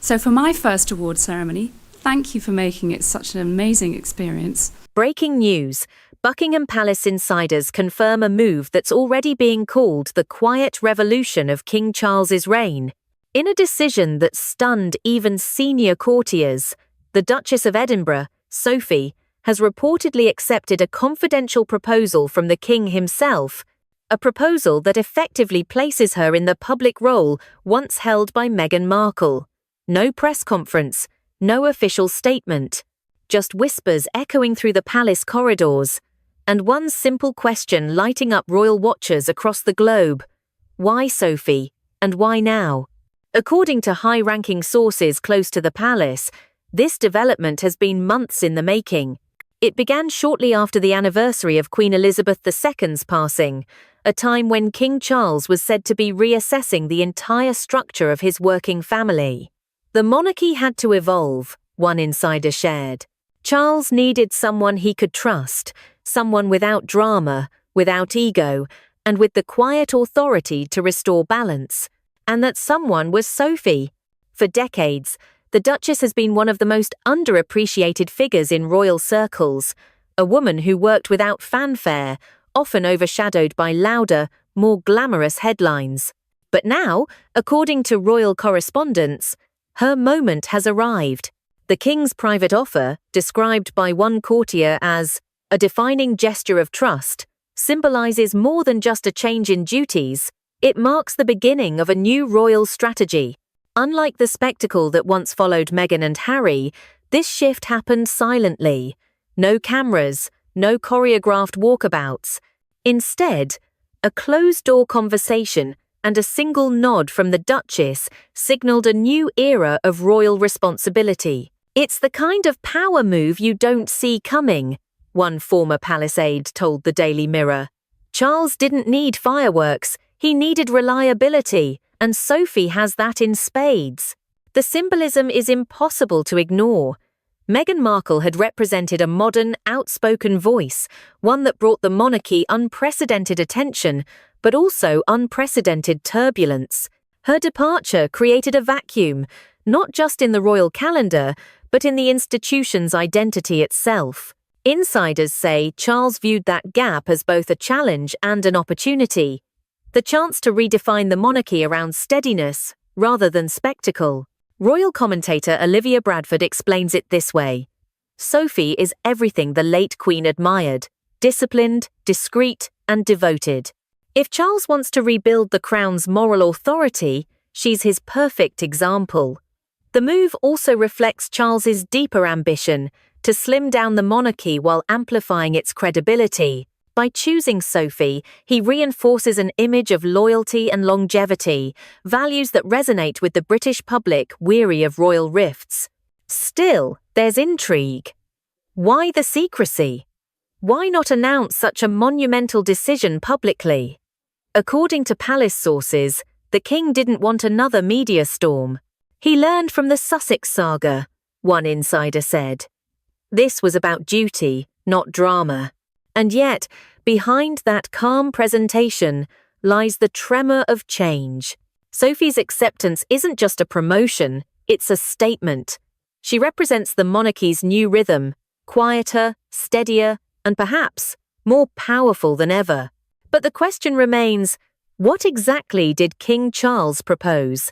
So for my first award ceremony, thank you for making it such an amazing experience. Breaking news. Buckingham Palace insiders confirm a move that's already being called the quiet revolution of King Charles's reign. In a decision that stunned even senior courtiers, the Duchess of Edinburgh, Sophie, has reportedly accepted a confidential proposal from the king himself, a proposal that effectively places her in the public role once held by Meghan Markle. No press conference, no official statement, just whispers echoing through the palace corridors, and one simple question lighting up royal watchers across the globe. Why Sophie, and why now? According to high-ranking sources close to the palace, this development has been months in the making. It began shortly after the anniversary of Queen Elizabeth II's passing, a time when King Charles was said to be reassessing the entire structure of his working family. The monarchy had to evolve, one insider shared. Charles needed someone he could trust, someone without drama, without ego, and with the quiet authority to restore balance. And that someone was Sophie. For decades, the Duchess has been one of the most underappreciated figures in royal circles, a woman who worked without fanfare, often overshadowed by louder, more glamorous headlines. But now, according to royal correspondents, her moment has arrived. The king's private offer, described by one courtier as a defining gesture of trust, symbolizes more than just a change in duties. It marks the beginning of a new royal strategy. Unlike the spectacle that once followed Meghan and Harry, this shift happened silently. No cameras, no choreographed walkabouts. Instead, a closed-door conversation and a single nod from the Duchess signaled a new era of royal responsibility. It's the kind of power move you don't see coming, one former palace aide told the Daily Mirror. Charles didn't need fireworks, he needed reliability, and Sophie has that in spades. The symbolism is impossible to ignore. Meghan Markle had represented a modern, outspoken voice, one that brought the monarchy unprecedented attention, but also unprecedented turbulence. Her departure created a vacuum, not just in the royal calendar, but in the institution's identity itself. Insiders say Charles viewed that gap as both a challenge and an opportunity. The chance to redefine the monarchy around steadiness, rather than spectacle. Royal commentator Olivia Bradford explains it this way. Sophie is everything the late Queen admired, disciplined, discreet, and devoted. If Charles wants to rebuild the crown's moral authority, she's his perfect example. The move also reflects Charles's deeper ambition to slim down the monarchy while amplifying its credibility. By choosing Sophie, he reinforces an image of loyalty and longevity, values that resonate with the British public weary of royal rifts. Still, there's intrigue. Why the secrecy? Why not announce such a monumental decision publicly? According to palace sources, the king didn't want another media storm. He learned from the Sussex saga, one insider said. This was about duty, not drama. And yet, behind that calm presentation lies the tremor of change. Sophie's acceptance isn't just a promotion, it's a statement. She represents the monarchy's new rhythm, quieter, steadier, and perhaps more powerful than ever. But the question remains, what exactly did King Charles propose?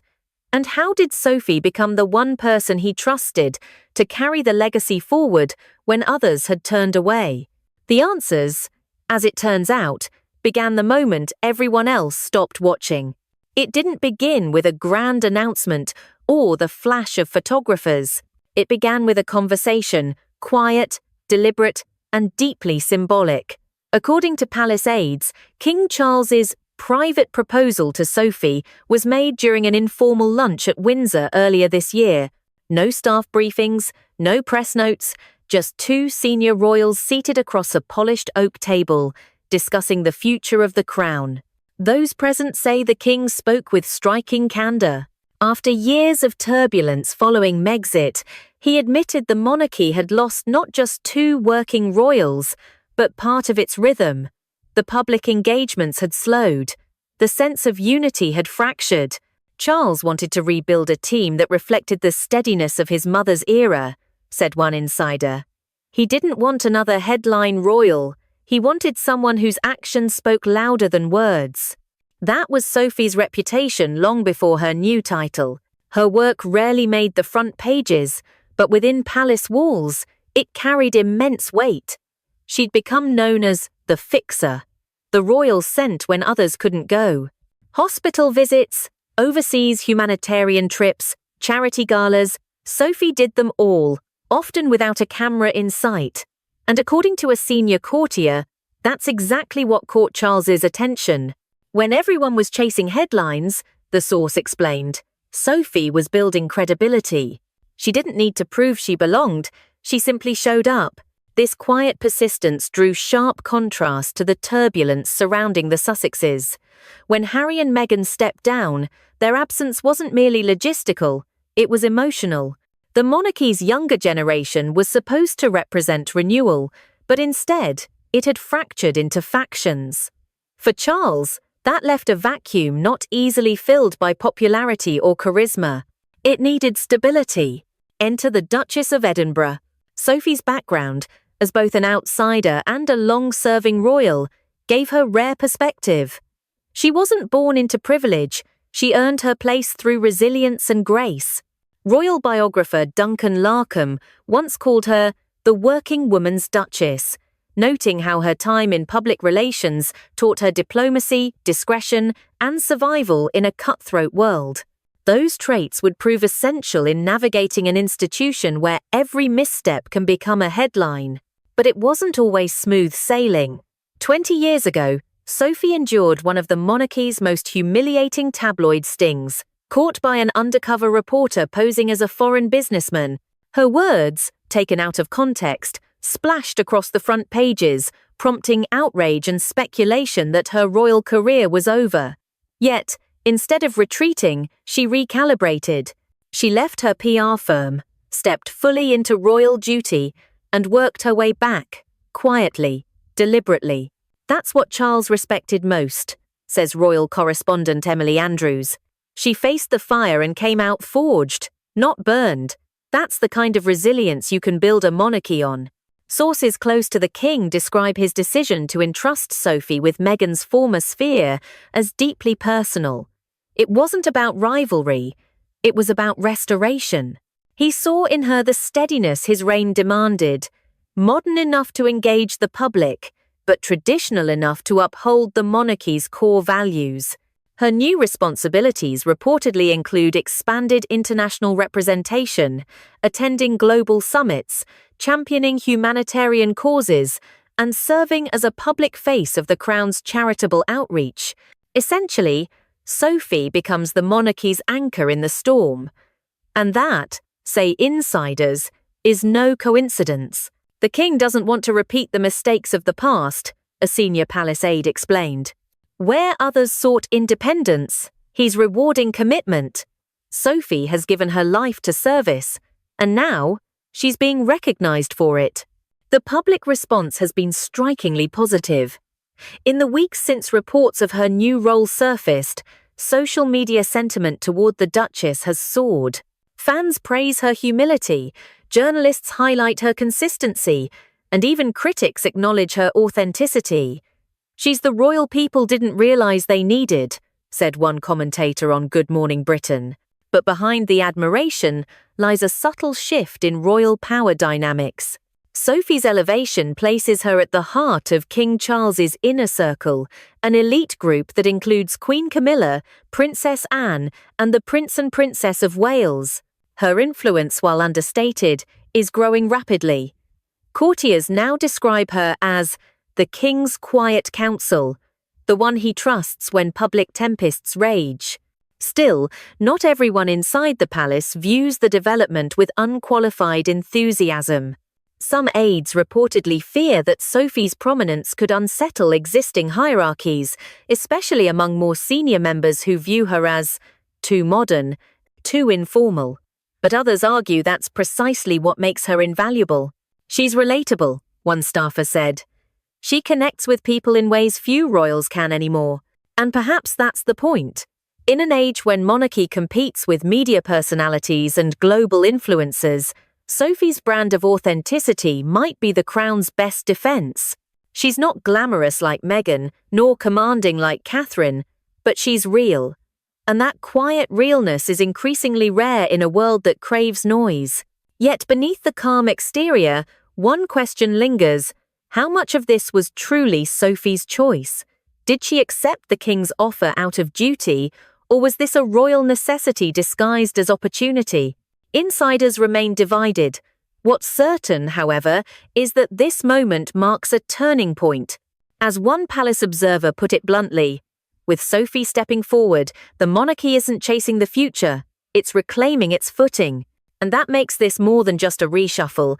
And how did Sophie become the one person he trusted to carry the legacy forward when others had turned away? The answers, as it turns out, began the moment everyone else stopped watching. It didn't begin with a grand announcement or the flash of photographers. It began with a conversation, quiet, deliberate, and deeply symbolic. According to palace aides, King Charles's private proposal to Sophie was made during an informal lunch at Windsor earlier this year. No staff briefings, no press notes, just two senior royals seated across a polished oak table, discussing the future of the crown. Those present say the king spoke with striking candor. After years of turbulence following Megxit, he admitted the monarchy had lost not just two working royals, but part of its rhythm. The public engagements had slowed. The sense of unity had fractured. Charles wanted to rebuild a team that reflected the steadiness of his mother's era, said one insider. He didn't want another headline royal. He wanted someone whose actions spoke louder than words. That was Sophie's reputation long before her new title. Her work rarely made the front pages, but within palace walls, it carried immense weight. She'd become known as the fixer, the royal sent when others couldn't go. Hospital visits, overseas humanitarian trips, charity galas, Sophie did them all, often without a camera in sight. And according to a senior courtier, that's exactly what caught Charles's attention. When everyone was chasing headlines, the source explained, Sophie was building credibility. She didn't need to prove she belonged, she simply showed up. This quiet persistence drew sharp contrast to the turbulence surrounding the Sussexes. When Harry and Meghan stepped down, their absence wasn't merely logistical, it was emotional. The monarchy's younger generation was supposed to represent renewal, but instead, it had fractured into factions. For Charles, that left a vacuum not easily filled by popularity or charisma. It needed stability. Enter the Duchess of Edinburgh. Sophie's background, as both an outsider and a long-serving royal, gave her rare perspective. She wasn't born into privilege, she earned her place through resilience and grace. Royal biographer Duncan Larcombe once called her the working woman's duchess, noting how her time in public relations taught her diplomacy, discretion, and survival in a cutthroat world. Those traits would prove essential in navigating an institution where every misstep can become a headline. But it wasn't always smooth sailing. 20 years ago, Sophie endured one of the monarchy's most humiliating tabloid stings, caught by an undercover reporter posing as a foreign businessman. Her words, taken out of context, splashed across the front pages, prompting outrage and speculation that her royal career was over. Yet, instead of retreating, she recalibrated. She left her PR firm, stepped fully into royal duty, and worked her way back, quietly, deliberately. That's what Charles respected most, says royal correspondent Emily Andrews. She faced the fire and came out forged, not burned. That's the kind of resilience you can build a monarchy on. Sources close to the king describe his decision to entrust Sophie with Meghan's former sphere as deeply personal. It wasn't about rivalry, it was about restoration. He saw in her the steadiness his reign demanded, modern enough to engage the public, but traditional enough to uphold the monarchy's core values. Her new responsibilities reportedly include expanded international representation, attending global summits, championing humanitarian causes, and serving as a public face of the Crown's charitable outreach. Essentially, Sophie becomes the monarchy's anchor in the storm. And that, say insiders, is no coincidence. The king doesn't want to repeat the mistakes of the past, a senior palace aide explained. Where others sought independence, he's rewarding commitment. Sophie has given her life to service, and now she's being recognized for it. The public response has been strikingly positive. In the weeks since reports of her new role surfaced, social media sentiment toward the Duchess has soared. Fans praise her humility, journalists highlight her consistency, and even critics acknowledge her authenticity. She's the royal people didn't realize they needed, said one commentator on Good Morning Britain. But behind the admiration lies a subtle shift in royal power dynamics. Sophie's elevation places her at the heart of King Charles's inner circle, an elite group that includes Queen Camilla, Princess Anne, and the Prince and Princess of Wales. Her influence, while understated, is growing rapidly. Courtiers now describe her as the King's quiet counsel, the one he trusts when public tempests rage. Still, not everyone inside the palace views the development with unqualified enthusiasm. Some aides reportedly fear that Sophie's prominence could unsettle existing hierarchies, especially among more senior members who view her as too modern, too informal. But others argue that's precisely what makes her invaluable. She's relatable, one staffer said. She connects with people in ways few royals can anymore, and perhaps that's the point. In an age when monarchy competes with media personalities and global influencers, Sophie's brand of authenticity might be the crown's best defense. She's not glamorous like Meghan, nor commanding like Catherine, but she's real. And that quiet realness is increasingly rare in a world that craves noise. Yet beneath the calm exterior, one question lingers: how much of this was truly Sophie's choice? Did she accept the king's offer out of duty, or was this a royal necessity disguised as opportunity? Insiders remain divided. What's certain, however, is that this moment marks a turning point. As one palace observer put it bluntly, with Sophie stepping forward, the monarchy isn't chasing the future, it's reclaiming its footing. And that makes this more than just a reshuffle.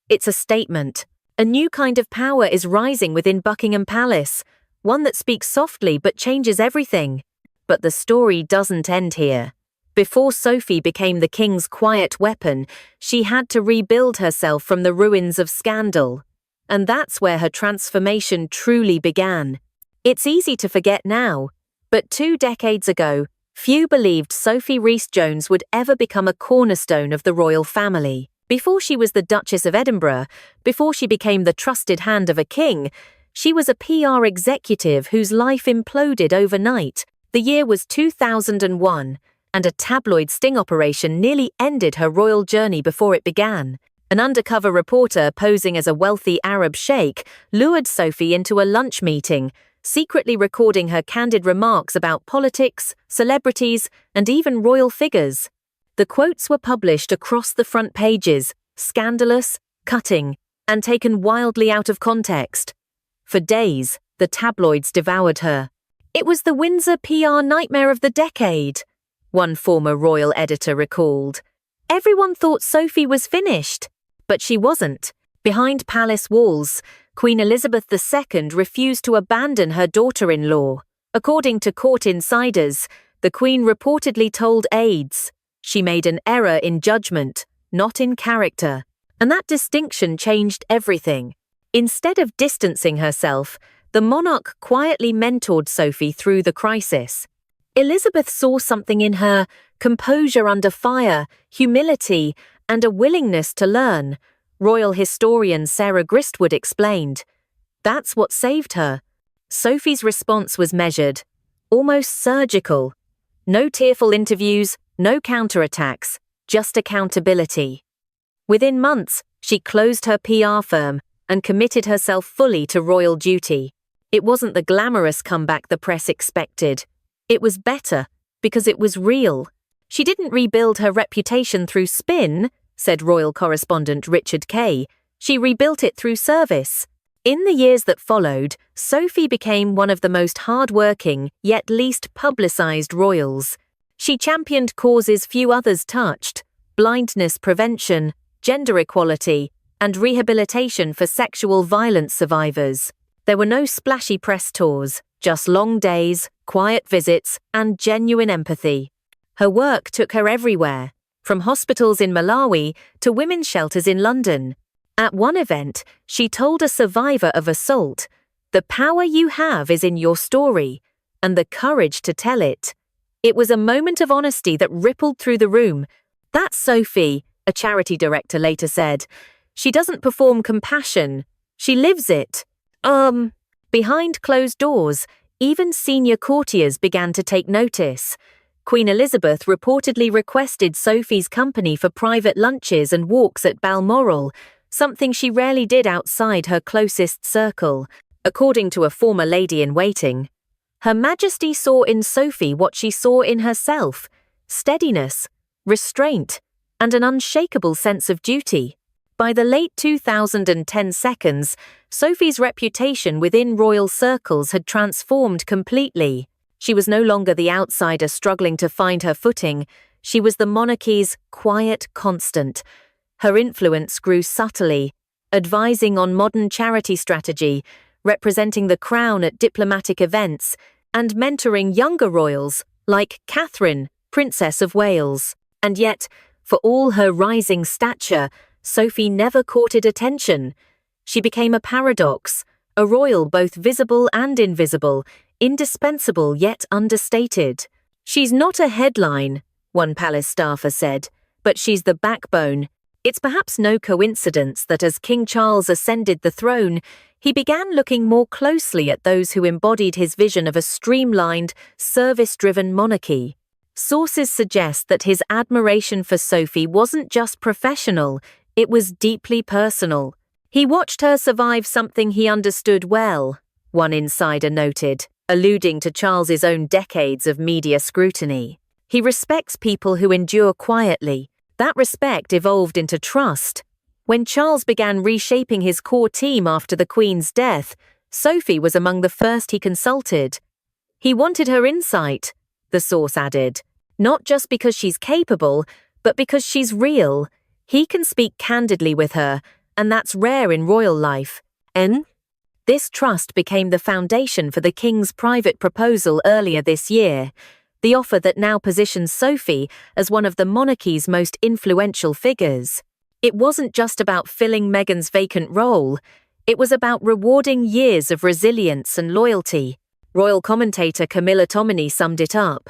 It's a statement. A new kind of power is rising within Buckingham Palace, one that speaks softly but changes everything. But the story doesn't end here. Before Sophie became the king's quiet weapon, she had to rebuild herself from the ruins of scandal. And that's where her transformation truly began. It's easy to forget now, but 2 decades ago, few believed Sophie Rhys-Jones would ever become a cornerstone of the royal family. Before she was the Duchess of Edinburgh, before she became the trusted hand of a king, she was a PR executive whose life imploded overnight. The year was 2001, and a tabloid sting operation nearly ended her royal journey before it began. An undercover reporter posing as a wealthy Arab sheikh lured Sophie into a lunch meeting, secretly recording her candid remarks about politics, celebrities, and even royal figures. The quotes were published across the front pages, scandalous, cutting, and taken wildly out of context. For days, the tabloids devoured her. It was the Windsor PR nightmare of the decade, one former royal editor recalled. Everyone thought Sophie was finished, but she wasn't. Behind palace walls, Queen Elizabeth II refused to abandon her daughter-in-law. According to court insiders, the Queen reportedly told aides, "She made an error in judgment, not in character." And that distinction changed everything. Instead of distancing herself, the monarch quietly mentored Sophie through the crisis. Elizabeth saw something in her: composure under fire, humility, and a willingness to learn. Royal historian Sarah Gristwood explained, "That's what saved her." Sophie's response was measured, almost surgical. No tearful interviews, no counterattacks, just accountability. Within months, she closed her PR firm and committed herself fully to royal duty. It wasn't the glamorous comeback the press expected. It was better, because it was real. She didn't rebuild her reputation through spin, said royal correspondent Richard Kay. She rebuilt it through service. In the years that followed, Sophie became one of the most hard-working, yet least publicized royals. She championed causes few others touched: blindness prevention, gender equality, and rehabilitation for sexual violence survivors. There were no splashy press tours, just long days, quiet visits, and genuine empathy. Her work took her everywhere, from hospitals in Malawi to women's shelters in London. At one event, she told a survivor of assault, "The power you have is in your story, and the courage to tell it." It was a moment of honesty that rippled through the room. "That's Sophie," a charity director later said. "She doesn't perform compassion, she lives it." Behind closed doors, even senior courtiers began to take notice. Queen Elizabeth reportedly requested Sophie's company for private lunches and walks at Balmoral, something she rarely did outside her closest circle. According to a former lady-in-waiting, Her Majesty saw in Sophie what she saw in herself: steadiness, restraint, and an unshakable sense of duty. By the late 2010 seconds, Sophie's reputation within royal circles had transformed completely. She was no longer the outsider struggling to find her footing. She was the monarchy's quiet constant. Her influence grew subtly, advising on modern charity strategy, representing the crown at diplomatic events, and mentoring younger royals like Catherine, Princess of Wales. And yet, for all her rising stature, Sophie never courted attention. She became a paradox, a royal both visible and invisible, indispensable yet understated. "She's not a headline," one palace staffer said, "but she's the backbone." It's perhaps no coincidence that as King Charles ascended the throne, he began looking more closely at those who embodied his vision of a streamlined, service-driven monarchy. Sources suggest that his admiration for Sophie wasn't just professional, it was deeply personal. He watched her survive something he understood well, one insider noted, alluding to Charles's own decades of media scrutiny. He respects people who endure quietly. That respect evolved into trust. When Charles began reshaping his core team after the Queen's death, Sophie was among the first he consulted. He wanted her insight, the source added, not just because she's capable, but because she's real. He can speak candidly with her, and that's rare in royal life. And this trust became the foundation for the King's private proposal earlier this year, the offer that now positions Sophie as one of the monarchy's most influential figures. It wasn't just about filling Meghan's vacant role, it was about rewarding years of resilience and loyalty. Royal commentator Camilla Tominey summed it up.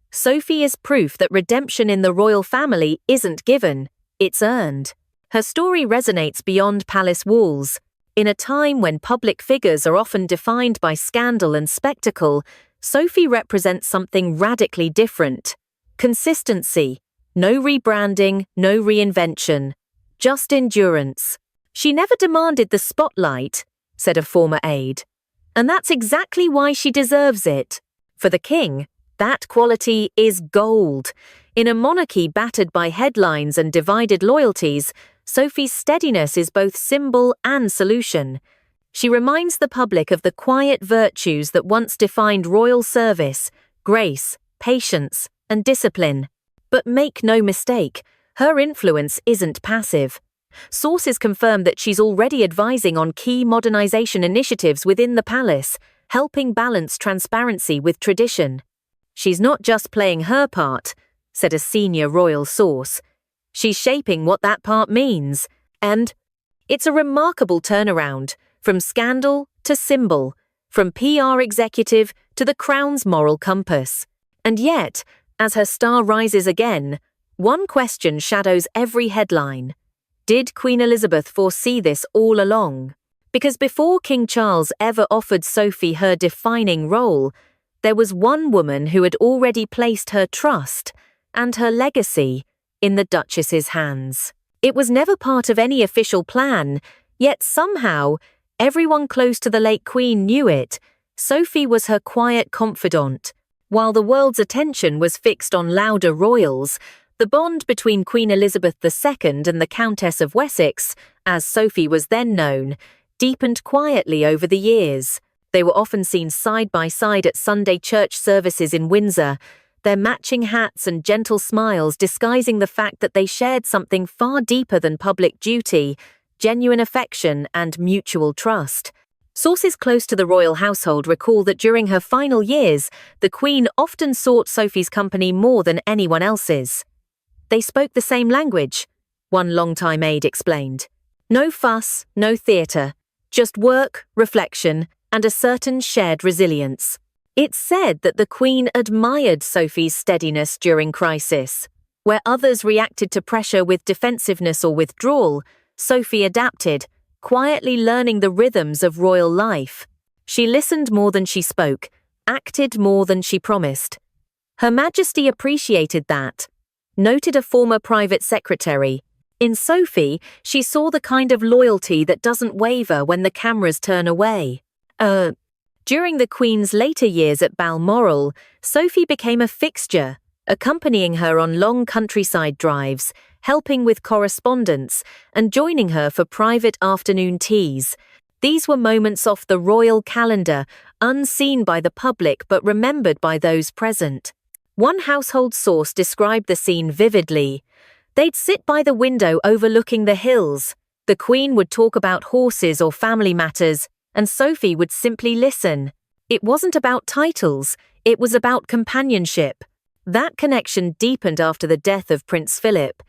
Sophie is proof that redemption in the royal family isn't given, it's earned. Her story resonates beyond palace walls. In a time when public figures are often defined by scandal and spectacle, Sophie represents something radically different. Consistency. No rebranding, no reinvention. Just endurance. "She never demanded the spotlight," said a former aide. "And that's exactly why she deserves it." For the king, that quality is gold. In a monarchy battered by headlines and divided loyalties, Sophie's steadiness is both symbol and solution. She reminds the public of the quiet virtues that once defined royal service: grace, patience, and discipline. But make no mistake, her influence isn't passive. Sources confirm that she's already advising on key modernization initiatives within the palace, helping balance transparency with tradition. "She's not just playing her part," said a senior royal source. "She's shaping what that part means." And it's a remarkable turnaround, from scandal to symbol, from PR executive to the crown's moral compass. And yet, as her star rises again, one question shadows every headline. Did Queen Elizabeth foresee this all along? Because before King Charles ever offered Sophie her defining role, there was one woman who had already placed her trust and her legacy in the Duchess's hands. It was never part of any official plan, yet somehow, everyone close to the late Queen knew it. Sophie was her quiet confidant. While the world's attention was fixed on louder royals, the bond between Queen Elizabeth II and the Countess of Wessex, as Sophie was then known, deepened quietly over the years. They were often seen side by side at Sunday church services in Windsor, their matching hats and gentle smiles disguising the fact that they shared something far deeper than public duty: genuine affection and mutual trust. Sources close to the royal household recall that during her final years, the Queen often sought Sophie's company more than anyone else's. "They spoke the same language," one longtime aide explained. "No fuss, no theatre, just work, reflection, and a certain shared resilience." It's said that the Queen admired Sophie's steadiness during crisis. Where others reacted to pressure with defensiveness or withdrawal, Sophie adapted, quietly learning the rhythms of royal life. She listened more than she spoke, acted more than she promised. Her Majesty appreciated that, noted a former private secretary. In Sophie, she saw the kind of loyalty that doesn't waver when the cameras turn away. During the Queen's later years at Balmoral, Sophie became a fixture, accompanying her on long countryside drives, helping with correspondence, and joining her for private afternoon teas. These were moments off the royal calendar, unseen by the public but remembered by those present. One household source described the scene vividly. They'd sit by the window overlooking the hills. The Queen would talk about horses or family matters, and Sophie would simply listen. It wasn't about titles, it was about companionship. That connection deepened after the death of Prince Philip.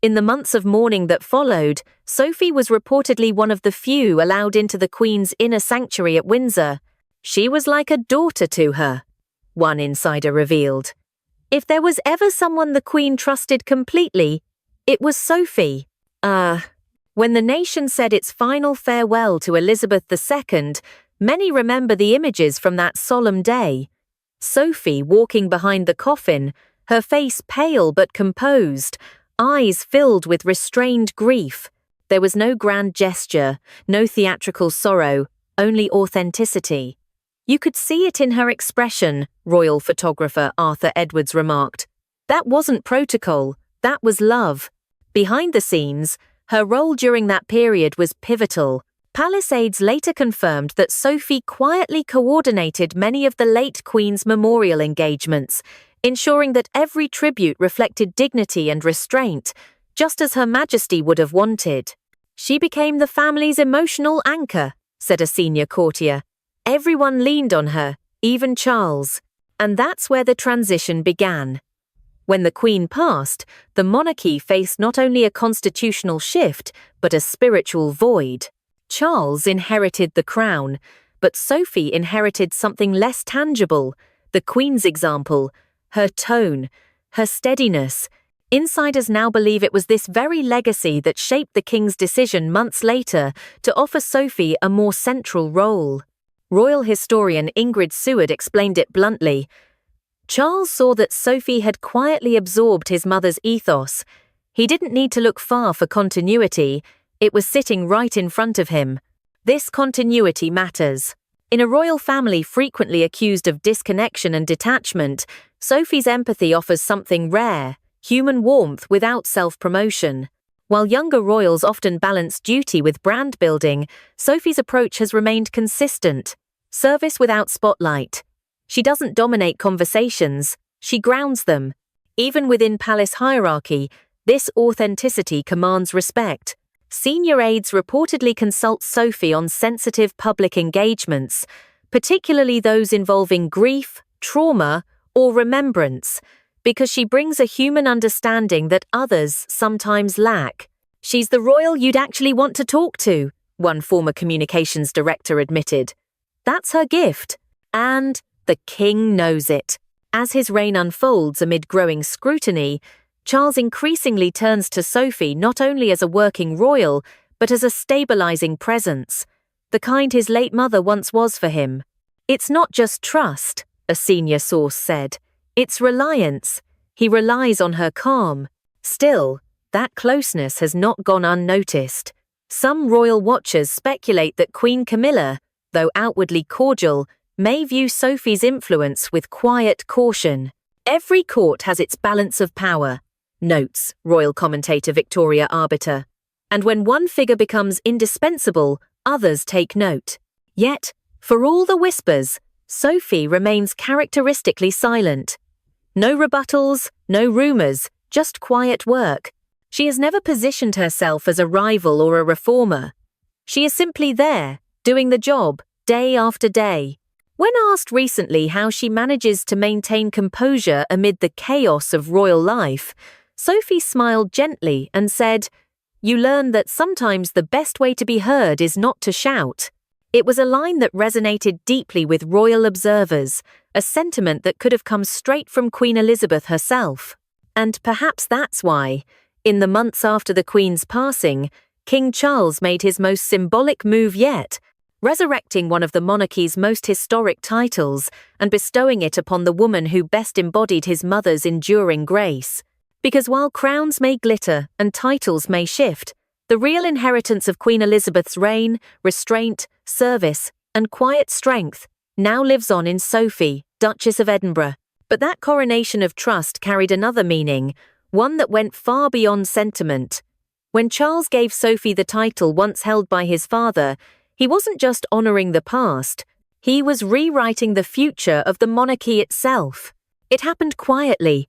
In the months of mourning that followed, Sophie was reportedly one of the few allowed into the Queen's inner sanctuary at Windsor. She was like a daughter to her, one insider revealed. If there was ever someone the Queen trusted completely, it was Sophie. When the nation said its final farewell to Elizabeth II, many remember the images from that solemn day. Sophie walking behind the coffin, her face pale but composed, eyes filled with restrained grief. There was no grand gesture, no theatrical sorrow, only authenticity. You could see it in her expression, royal photographer Arthur Edwards remarked. That wasn't protocol, that was love. Behind the scenes, her role during that period was pivotal. Palace aides later confirmed that Sophie quietly coordinated many of the late Queen's memorial engagements, ensuring that every tribute reflected dignity and restraint, just as Her Majesty would have wanted. She became the family's emotional anchor, said a senior courtier. Everyone leaned on her, even Charles. And that's where the transition began. When the Queen passed, the monarchy faced not only a constitutional shift, but a spiritual void. Charles inherited the crown, but Sophie inherited something less tangible, the Queen's example, her tone, her steadiness. Insiders now believe it was this very legacy that shaped the King's decision months later to offer Sophie a more central role. Royal historian Ingrid Seward explained it bluntly. Charles saw that Sophie had quietly absorbed his mother's ethos. He didn't need to look far for continuity. It was sitting right in front of him. This continuity matters. In a royal family frequently accused of disconnection and detachment, Sophie's empathy offers something rare, human warmth without self-promotion. While younger royals often balance duty with brand building, Sophie's approach has remained consistent. Service without spotlight. She doesn't dominate conversations, she grounds them. Even within palace hierarchy, this authenticity commands respect. Senior aides reportedly consult Sophie on sensitive public engagements, particularly those involving grief, trauma, or remembrance, because she brings a human understanding that others sometimes lack. She's the royal you'd actually want to talk to, one former communications director admitted. That's her gift, and the King knows it. As his reign unfolds amid growing scrutiny, Charles increasingly turns to Sophie not only as a working royal, but as a stabilizing presence, the kind his late mother once was for him. It's not just trust, a senior source said. It's reliance. He relies on her calm. Still, that closeness has not gone unnoticed. Some royal watchers speculate that Queen Camilla, though outwardly cordial, may view Sophie's influence with quiet caution. Every court has its balance of power, notes royal commentator Victoria Arbiter. And when one figure becomes indispensable, others take note. Yet, for all the whispers, Sophie remains characteristically silent. No rebuttals, no rumours, just quiet work. She has never positioned herself as a rival or a reformer. She is simply there, doing the job, day after day. When asked recently how she manages to maintain composure amid the chaos of royal life, Sophie smiled gently and said, "You learn that sometimes the best way to be heard is not to shout." It was a line that resonated deeply with royal observers, a sentiment that could have come straight from Queen Elizabeth herself. And perhaps that's why, in the months after the Queen's passing, King Charles made his most symbolic move yet, resurrecting one of the monarchy's most historic titles and bestowing it upon the woman who best embodied his mother's enduring grace. Because while crowns may glitter and titles may shift, the real inheritance of Queen Elizabeth's reign, restraint, service, and quiet strength now lives on in Sophie, Duchess of Edinburgh. But that coronation of trust carried another meaning, one that went far beyond sentiment. When Charles gave Sophie the title once held by his father, he wasn't just honouring the past, he was rewriting the future of the monarchy itself. It happened quietly,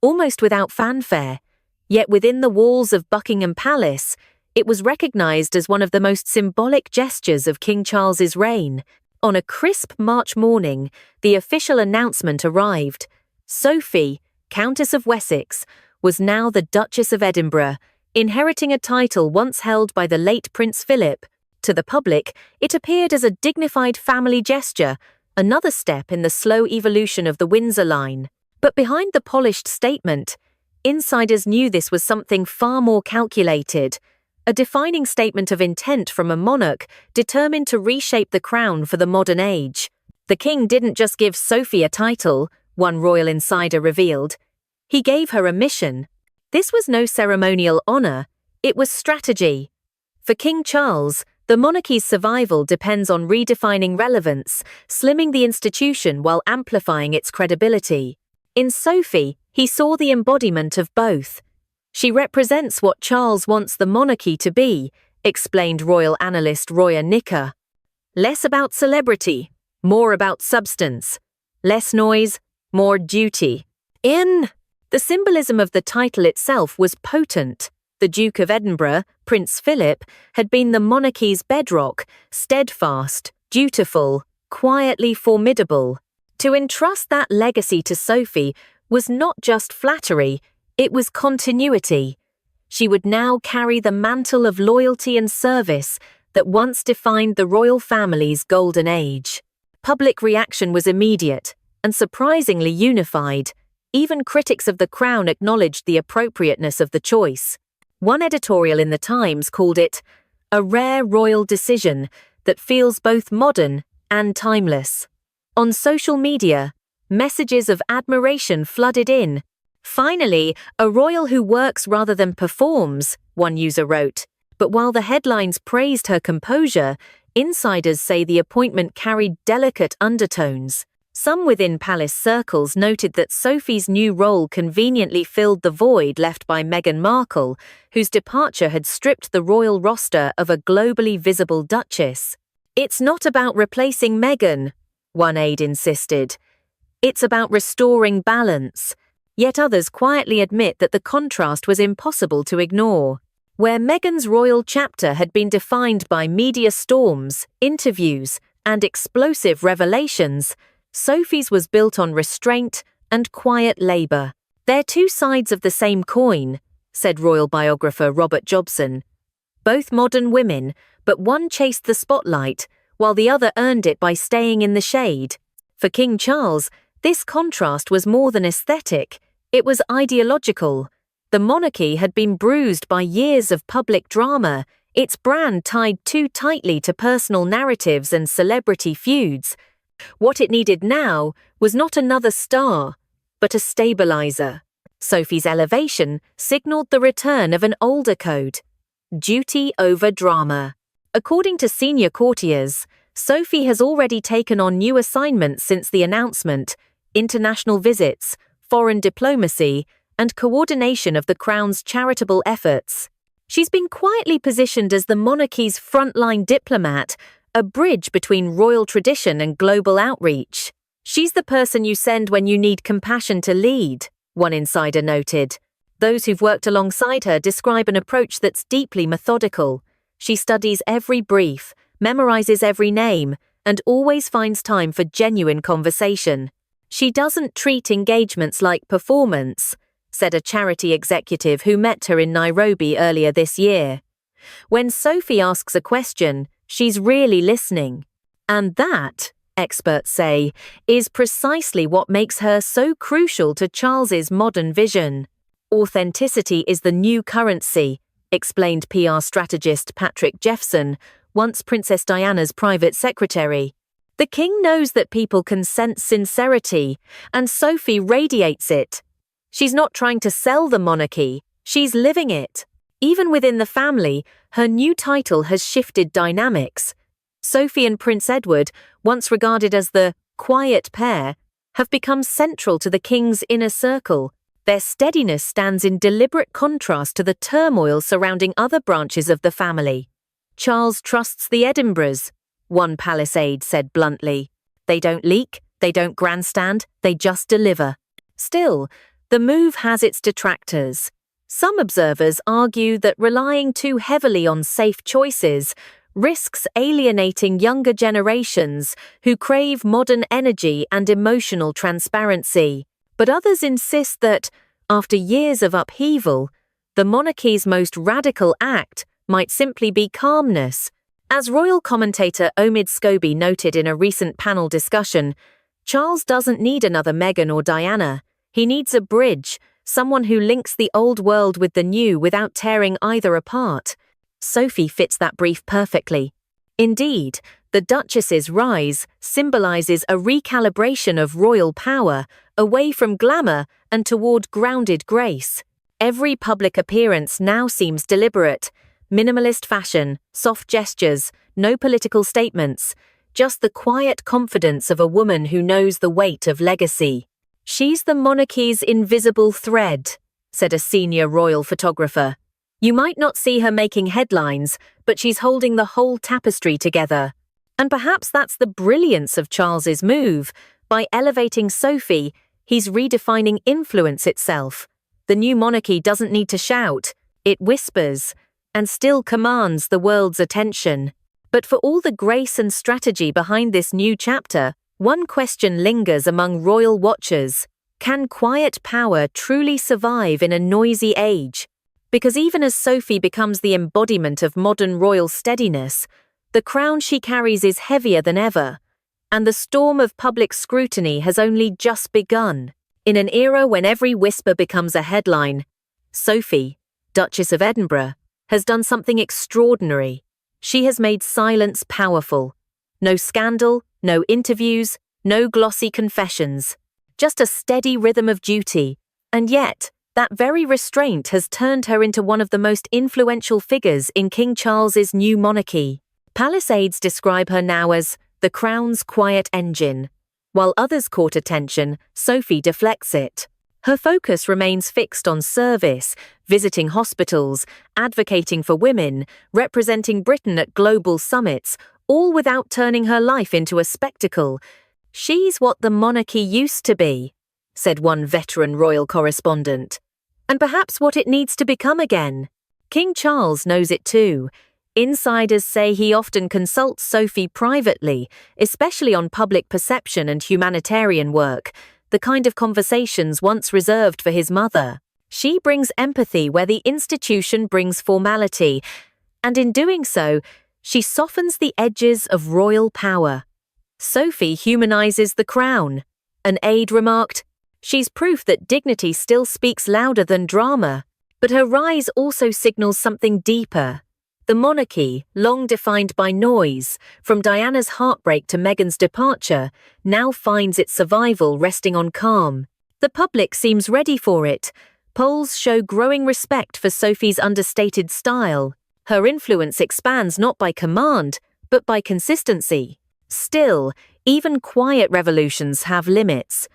almost without fanfare, yet within the walls of Buckingham Palace, it was recognised as one of the most symbolic gestures of King Charles's reign. On a crisp March morning, the official announcement arrived. Sophie, Countess of Wessex, was now the Duchess of Edinburgh, inheriting a title once held by the late Prince Philip. To the public, it appeared as a dignified family gesture, another step in the slow evolution of the Windsor line. But behind the polished statement, insiders knew this was something far more calculated, a defining statement of intent from a monarch determined to reshape the crown for the modern age. The king didn't just give Sophie a title, one royal insider revealed. He gave her a mission. This was no ceremonial honor, it was strategy. For King Charles, the monarchy's survival depends on redefining relevance, slimming the institution while amplifying its credibility. In Sophie, he saw the embodiment of both. She represents what Charles wants the monarchy to be, explained royal analyst Roya Nicker. Less about celebrity, more about substance. Less noise, more duty. The symbolism of the title itself was potent. The Duke of Edinburgh, Prince Philip, had been the monarchy's bedrock, steadfast, dutiful, quietly formidable. To entrust that legacy to Sophie was not just flattery, it was continuity. She would now carry the mantle of loyalty and service that once defined the royal family's golden age. Public reaction was immediate and surprisingly unified. Even critics of the crown acknowledged the appropriateness of the choice. One editorial in the Times called it a rare royal decision that feels both modern and timeless. On social media, messages of admiration flooded in. Finally, a royal who works rather than performs, one user wrote. But while the headlines praised her composure, insiders say the appointment carried delicate undertones. Some within palace circles noted that Sophie's new role conveniently filled the void left by Meghan Markle, whose departure had stripped the royal roster of a globally visible duchess. It's not about replacing Meghan, one aide insisted. It's about restoring balance. Yet others quietly admit that the contrast was impossible to ignore. Where Meghan's royal chapter had been defined by media storms, interviews, and explosive revelations, Sophie's was built on restraint and quiet labor. They're two sides of the same coin, said royal biographer Robert Jobson. Both modern women, but one chased the spotlight, while the other earned it by staying in the shade. For King Charles, this contrast was more than aesthetic, it was ideological. The monarchy had been bruised by years of public drama, its brand tied too tightly to personal narratives and celebrity feuds. What it needed now was not another star, but a stabilizer. Sophie's elevation signaled the return of an older code: duty over drama. According to senior courtiers, Sophie has already taken on new assignments since the announcement: international visits, foreign diplomacy, and coordination of the Crown's charitable efforts. She's been quietly positioned as the monarchy's frontline diplomat, a bridge between royal tradition and global outreach. She's the person you send when you need compassion to lead, one insider noted. Those who've worked alongside her describe an approach that's deeply methodical. She studies every brief, memorizes every name, and always finds time for genuine conversation. She doesn't treat engagements like performance, said a charity executive who met her in Nairobi earlier this year. When Sophie asks a question, she's really listening. And that, experts say, is precisely what makes her so crucial to Charles's modern vision. Authenticity is the new currency, explained PR strategist Patrick Jeffson, once Princess Diana's private secretary. The king knows that people can sense sincerity, and Sophie radiates it. She's not trying to sell the monarchy, she's living it. Even within the family, her new title has shifted dynamics. Sophie and Prince Edward, once regarded as the quiet pair, have become central to the king's inner circle. Their steadiness stands in deliberate contrast to the turmoil surrounding other branches of the family. Charles trusts the Edinburghs, one palace aide said bluntly. They don't leak, they don't grandstand, they just deliver. Still, the move has its detractors. Some observers argue that relying too heavily on safe choices risks alienating younger generations who crave modern energy and emotional transparency. But others insist that, after years of upheaval, the monarchy's most radical act might simply be calmness. As royal commentator Omid Scobie noted in a recent panel discussion, Charles doesn't need another Meghan or Diana. He needs a bridge, someone who links the old world with the new without tearing either apart. Sophie fits that brief perfectly. Indeed, the Duchess's rise symbolizes a recalibration of royal power away from glamour and toward grounded grace. Every public appearance now seems deliberate. Minimalist fashion, soft gestures, no political statements, just the quiet confidence of a woman who knows the weight of legacy. "She's the monarchy's invisible thread," said a senior royal photographer. "You might not see her making headlines, but she's holding the whole tapestry together." And perhaps that's the brilliance of Charles's move. By elevating Sophie, he's redefining influence itself. The new monarchy doesn't need to shout, it whispers, and still commands the world's attention. But for all the grace and strategy behind this new chapter, one question lingers among royal watchers. Can quiet power truly survive in a noisy age? Because even as Sophie becomes the embodiment of modern royal steadiness, the crown she carries is heavier than ever, and the storm of public scrutiny has only just begun. In an era when every whisper becomes a headline, Sophie, Duchess of Edinburgh, has done something extraordinary. She has made silence powerful. No scandal, no interviews, no glossy confessions. Just a steady rhythm of duty. And yet, that very restraint has turned her into one of the most influential figures in King Charles's new monarchy. Palace aides describe her now as the crown's quiet engine. While others court attention, Sophie deflects it. Her focus remains fixed on service, visiting hospitals, advocating for women, representing Britain at global summits, all without turning her life into a spectacle. "She's what the monarchy used to be," said one veteran royal correspondent. And perhaps what it needs to become again. King Charles knows it too. Insiders say he often consults Sophie privately, especially on public perception and humanitarian work, the kind of conversations once reserved for his mother. She brings empathy where the institution brings formality, and in doing so, she softens the edges of royal power. Sophie humanizes the crown. An aide remarked, "She's proof that dignity still speaks louder than drama." But her rise also signals something deeper. The monarchy, long defined by noise, from Diana's heartbreak to Meghan's departure, now finds its survival resting on calm. The public seems ready for it. Polls show growing respect for Sophie's understated style. Her influence expands not by command, but by consistency. Still, even quiet revolutions have limits.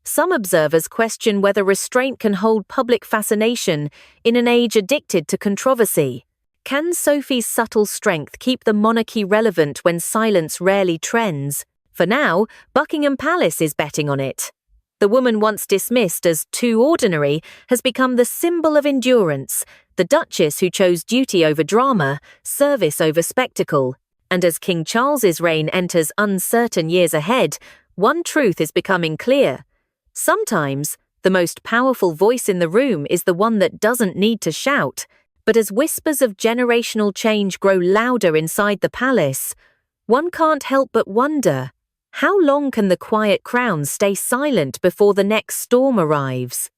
Some observers question whether restraint can hold public fascination in an age addicted to controversy. Can Sophie's subtle strength keep the monarchy relevant when silence rarely trends? For now, Buckingham Palace is betting on it. The woman once dismissed as too ordinary has become the symbol of endurance, the Duchess who chose duty over drama, service over spectacle. And as King Charles's reign enters uncertain years ahead, one truth is becoming clear. Sometimes, the most powerful voice in the room is the one that doesn't need to shout. But as whispers of generational change grow louder inside the palace, one can't help but wonder, how long can the quiet crown stay silent before the next storm arrives?